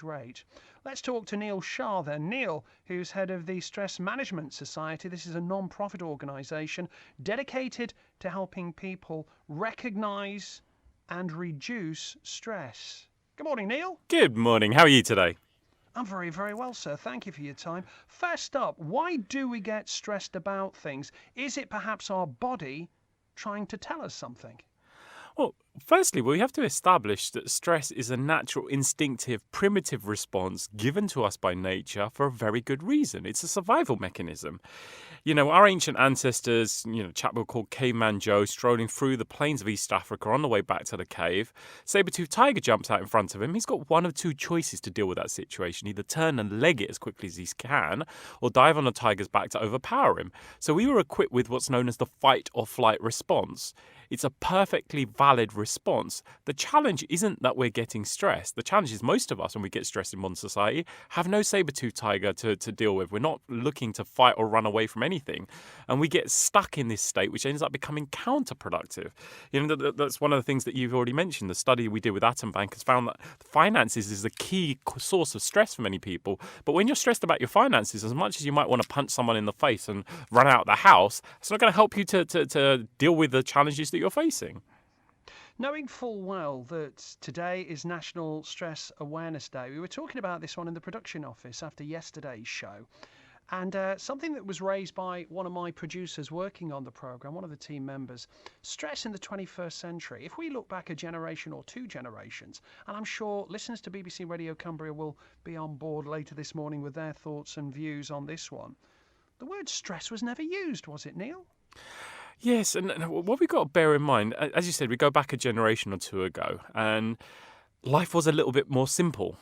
rate. Let's talk to Neil Shah then. Neil, who's head of the Stress Management Society. This is a non-profit organisation dedicated to helping people recognise and reduce stress. Good morning, Neil. Good morning. How are you today? I'm very, very well, sir. Thank you for your time. First up, why do we get stressed about things? Is it perhaps our body trying to tell us something? Well, firstly, we have to establish that stress is a natural, instinctive, primitive response given to us by nature for a very good reason. It's a survival mechanism. Our ancient ancestors, a chap we called Caveman Joe, strolling through the plains of East Africa on the way back to the cave. Saber-toothed tiger jumps out in front of him. He's got one of two choices to deal with that situation. Either turn and leg it as quickly as he can, or dive on the tiger's back to overpower him. So we were equipped with what's known as the fight or flight response. It's a perfectly valid response. The challenge isn't that we're getting stressed. The challenge is most of us, when we get stressed in modern society, have no saber-toothed tiger to deal with. We're not looking to fight or run away from anything. And we get stuck in this state, which ends up becoming counterproductive. That's one of the things that you've already mentioned. The study we did with Atom Bank has found that finances is the key source of stress for many people. But when you're stressed about your finances, as much as you might want to punch someone in the face and run out of the house, it's not going to help you to deal with the challenges that you're facing. Knowing full well that today is National Stress Awareness Day, we were talking about this one in the production office after yesterday's show. And something that was raised by one of my producers working on the programme, one of the team members, stress in the 21st century. If we look back a generation or two generations, and I'm sure listeners to BBC Radio Cumbria will be on board later this morning with their thoughts and views on this one, the word stress was never used, was it, Neil? Yes, and what we've got to bear in mind, as you said, we go back a generation or two ago, and life was a little bit more simple.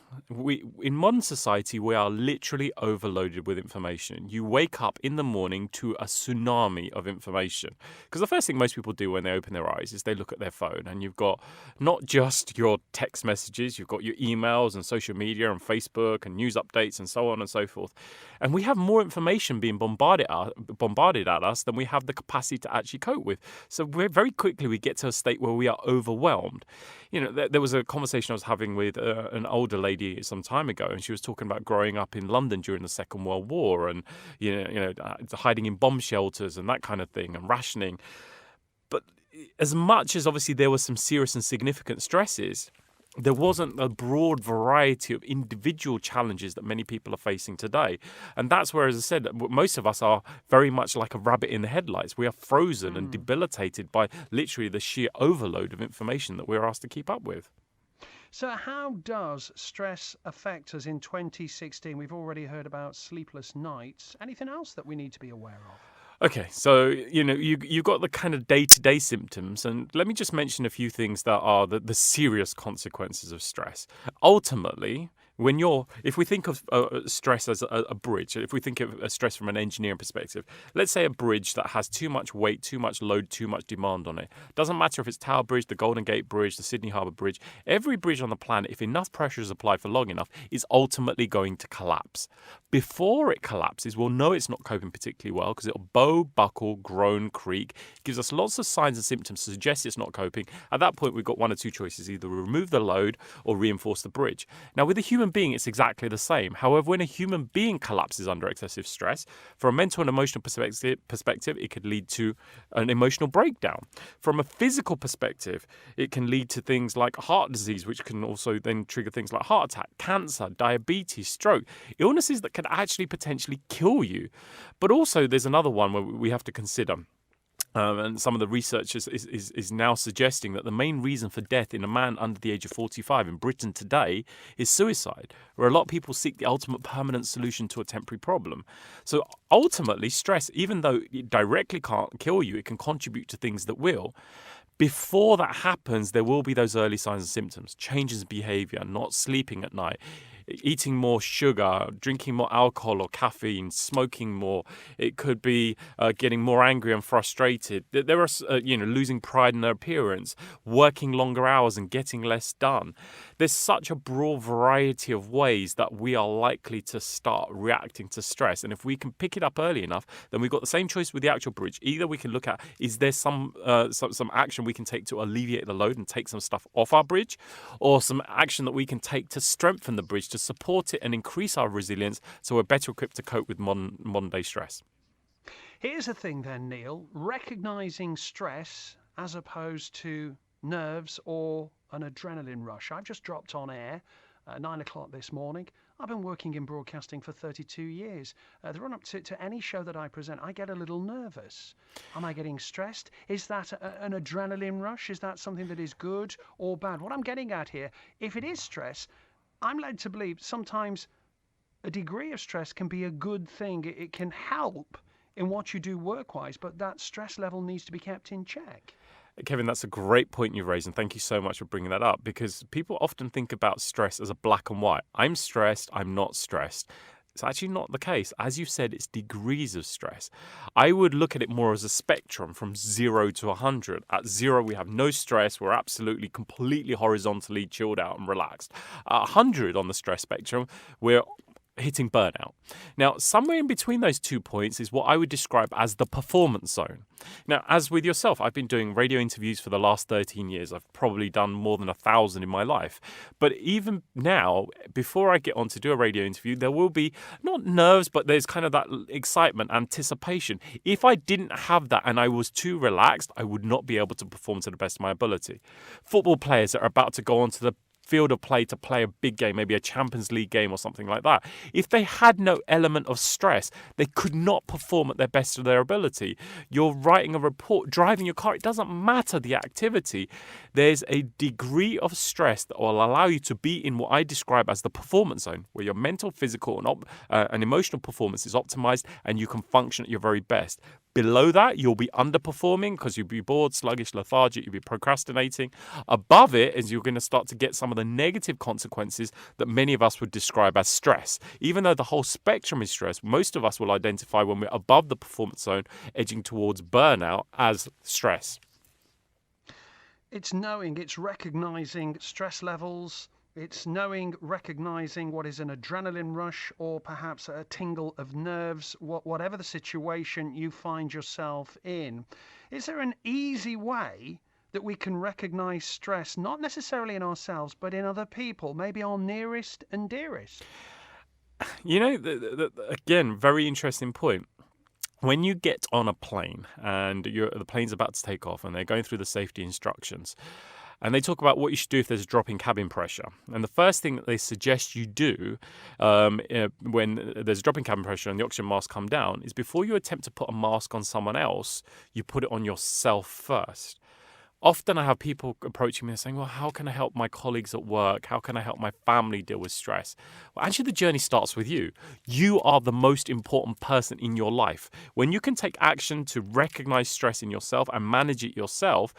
In modern society, we are literally overloaded with information. You wake up in the morning to a tsunami of information. Because the first thing most people do when they open their eyes is they look at their phone. And you've got not just your text messages, you've got your emails and social media and Facebook and news updates and so on and so forth. And we have more information being bombarded at us than we have the capacity to actually cope with. So very quickly we get to a state where we are overwhelmed. There was a conversation I was having with an older lady some time ago, and she was talking about growing up in London during the Second World War and hiding in bomb shelters and that kind of thing and rationing. But as much as obviously there were some serious and significant stresses, there wasn't a broad variety of individual challenges that many people are facing today. And that's where, as I said, most of us are very much like a rabbit in the headlights. We are frozen and debilitated by literally the sheer overload of information that we're asked to keep up with. So how does stress affect us in 2016? We've already heard about sleepless nights. Anything else that we need to be aware of? Okay, so, you've got the kind of day-to-day symptoms, and let me just mention a few things that are the serious consequences of stress. Ultimately, if we think of stress as a bridge, if we think of stress from an engineering perspective, let's say a bridge that has too much weight, too much load, too much demand on it. Doesn't matter if it's Tower Bridge, the Golden Gate Bridge, the Sydney Harbour Bridge, every bridge on the planet, if enough pressure is applied for long enough, is ultimately going to collapse. Before it collapses, we'll know it's not coping particularly well because it'll bow, buckle, groan, creak, gives us lots of signs and symptoms to suggest it's not coping. At that point, we've got one or two choices, either remove the load or reinforce the bridge. Now, with a human being, it's exactly the same. However, when a human being collapses under excessive stress, from a mental and emotional perspective, it could lead to an emotional breakdown. From a physical perspective, it can lead to things like heart disease, which can also then trigger things like heart attack, cancer, diabetes, stroke, illnesses that can actually potentially kill you. But also, there's another one where we have to consider. And some of the research is now suggesting that the main reason for death in a man under the age of 45 in Britain today is suicide, where a lot of people seek the ultimate permanent solution to a temporary problem. So ultimately, stress, even though it directly can't kill you, it can contribute to things that will. Before that happens, there will be those early signs and symptoms, changes in behaviour, not sleeping at night, eating more sugar, drinking more alcohol or caffeine, smoking more. It could be getting more angry and frustrated. There are, losing pride in their appearance, working longer hours and getting less done. There's such a broad variety of ways that we are likely to start reacting to stress. And if we can pick it up early enough, then we've got the same choice with the actual bridge. Either we can look at, is there some action we can take to alleviate the load and take some stuff off our bridge, or some action that we can take to strengthen the bridge to to support it and increase our resilience so we're better equipped to cope with modern day stress. Here's the thing then, Neil. Recognizing stress as opposed to nerves or an adrenaline rush. I've just dropped on air at 9 o'clock this morning. I've been working in broadcasting for 32 years. The run up to any show that I present, I get a little nervous. Am I getting stressed? Is that an adrenaline rush? Is that something that is good or bad? What I'm getting at here, if it is stress, I'm led to believe sometimes a degree of stress can be a good thing. It can help in what you do work-wise, but that stress level needs to be kept in check. Kevin, that's a great point you've raised, and thank you so much for bringing that up, because people often think about stress as a black and white. I'm stressed, I'm not stressed. It's actually not the case. As you said, it's degrees of stress. I would look at it more as a spectrum from 0 to 100. At 0, we have no stress. We're absolutely, completely horizontally chilled out and relaxed. At 100 on the stress spectrum, we're hitting burnout. Now, somewhere in between those 2 points is what I would describe as the performance zone. Now, as with yourself, I've been doing radio interviews for the last 13 years. I've probably done more than 1,000 in my life. But even now, before I get on to do a radio interview, there will be not nerves, but there's kind of that excitement, anticipation. If I didn't have that and I was too relaxed, I would not be able to perform to the best of my ability. Football players that are about to go onto the field of play to play a big game, maybe a Champions League game or something like that. If they had no element of stress, they could not perform at their best of their ability. You're writing a report, driving your car, it doesn't matter the activity. There's a degree of stress that will allow you to be in what I describe as the performance zone, where your mental, physical, and emotional performance is optimized and you can function at your very best. Below that, you'll be underperforming because you'll be bored, sluggish, lethargic, you'll be procrastinating. Above it is you're going to start to get some of the negative consequences that many of us would describe as stress. Even though the whole spectrum is stress, most of us will identify when we're above the performance zone, edging towards burnout as stress. It's knowing, it's recognizing stress levels. It's knowing, recognizing what is an adrenaline rush or perhaps a tingle of nerves, whatever the situation you find yourself in. Is there an easy way that we can recognize stress, not necessarily in ourselves, but in other people, maybe our nearest and dearest? You know, again, very interesting point. When you get on a plane and the plane's about to take off and they're going through the safety instructions, and they talk about what you should do if there's a drop in cabin pressure. And the first thing that they suggest you do when there's a drop in cabin pressure and the oxygen mask come down is before you attempt to put a mask on someone else, you put it on yourself first. Often I have people approaching me and saying, well, how can I help my colleagues at work? How can I help my family deal with stress? Well, actually, the journey starts with you. You are the most important person in your life. When you can take action to recognize stress in yourself and manage it yourself,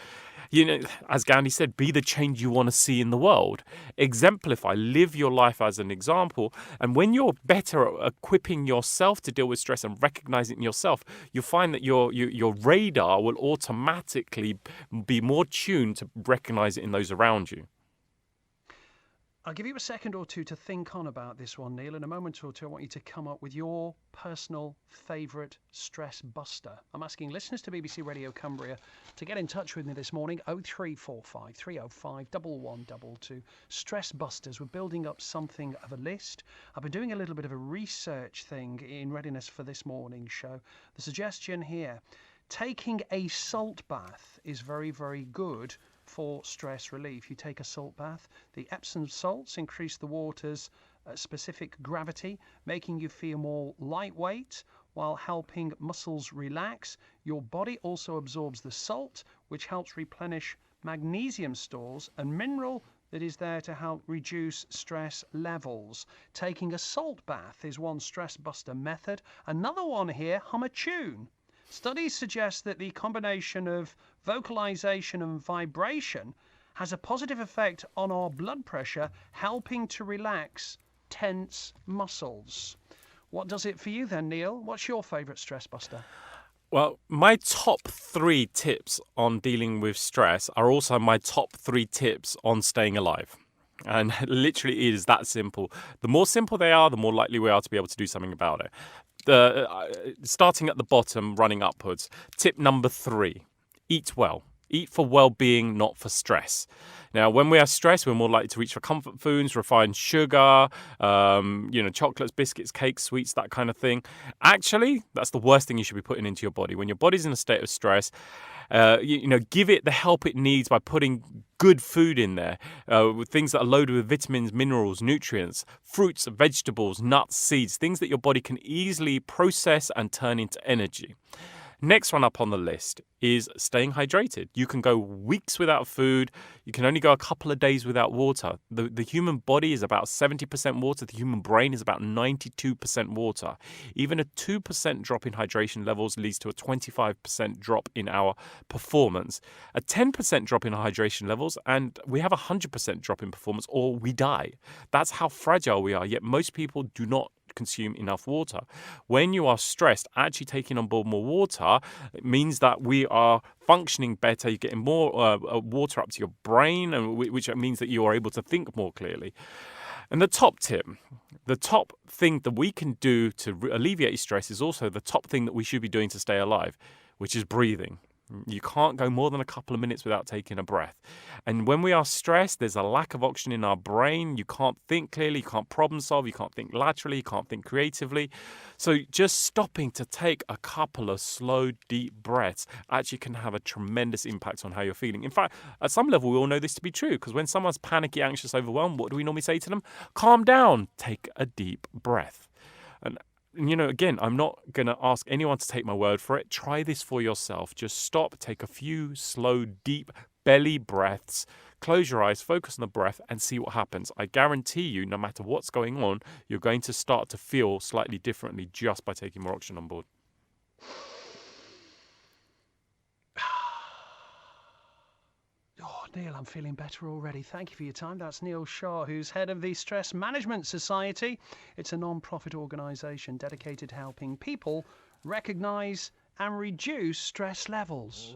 you know, as Gandhi said, be the change you want to see in the world. Exemplify, live your life as an example. And when you're better at equipping yourself to deal with stress and recognizing it in yourself, you'll find that your radar will automatically be more tuned to recognize it in those around you. I'll give you a second or two to think on about this one, Neil. In a moment or two, I want you to come up with your personal favourite stress buster. I'm asking listeners to BBC Radio Cumbria to get in touch with me this morning, 0345 305 1122. Stress busters. We're building up something of a list. I've been doing a little bit of a research thing in readiness for this morning's show. The suggestion here, taking a salt bath is very, very good for stress relief. You take a salt bath, the Epsom salts increase the water's specific gravity, making you feel more lightweight while helping muscles relax. Your body also absorbs the salt, which helps replenish magnesium stores, and mineral that is there to help reduce stress levels. Taking a salt bath is one stress buster method. Another one here, hum a tune. Studies suggest that the combination of vocalization and vibration has a positive effect on our blood pressure, helping to relax tense muscles. What does it for you then, Neil? What's your favourite stress buster? Well, my top 3 tips on dealing with stress are also my top 3 tips on staying alive. And literally it is that simple. The more simple they are, the more likely we are to be able to do something about it. Starting at the bottom, running upwards. Tip number 3, eat well. Eat for well-being, not for stress. Now, when we are stressed, we're more likely to reach for comfort foods, refined sugar, chocolates, biscuits, cakes, sweets, that kind of thing. Actually, that's the worst thing you should be putting into your body. When your body's in a state of stress, give it the help it needs by putting good food in there, with things that are loaded with vitamins, minerals, nutrients, fruits, vegetables, nuts, seeds, things that your body can easily process and turn into energy. Next one up on the list is staying hydrated. You can go weeks without food. You can only go a couple of days without water. The human body is about 70% water. The human brain is about 92% water. Even a 2% drop in hydration levels leads to a 25% drop in our performance. A 10% drop in hydration levels and we have a 100% drop in performance or we die. That's how fragile we are, yet most people do not consume enough water. When you are stressed, actually taking on board more water, it means that we are functioning better. You're getting more water up to your brain, and which means that you are able to think more clearly. And the top tip, the top thing that we can do to alleviate stress is also the top thing that we should be doing to stay alive, which is breathing. You can't go more than a couple of minutes without taking a breath. And when we are stressed, there's a lack of oxygen in our brain. You can't think clearly, you can't problem solve, you can't think laterally, you can't think creatively. So just stopping to take a couple of slow, deep breaths actually can have a tremendous impact on how you're feeling. In fact, at some level, we all know this to be true, because when someone's panicky, anxious, overwhelmed, what do we normally say to them? Calm down, take a deep breath. And again, I'm not going to ask anyone to take my word for it. Try this for yourself. Just stop, take a few slow, deep belly breaths, close your eyes, focus on the breath, and see what happens. I guarantee you, no matter what's going on, you're going to start to feel slightly differently just by taking more oxygen on board. Oh, Neil, I'm feeling better already. Thank you for your time. That's Neil Shah, who's head of the Stress Management Society. It's a non-profit organisation dedicated to helping people recognise and reduce stress levels.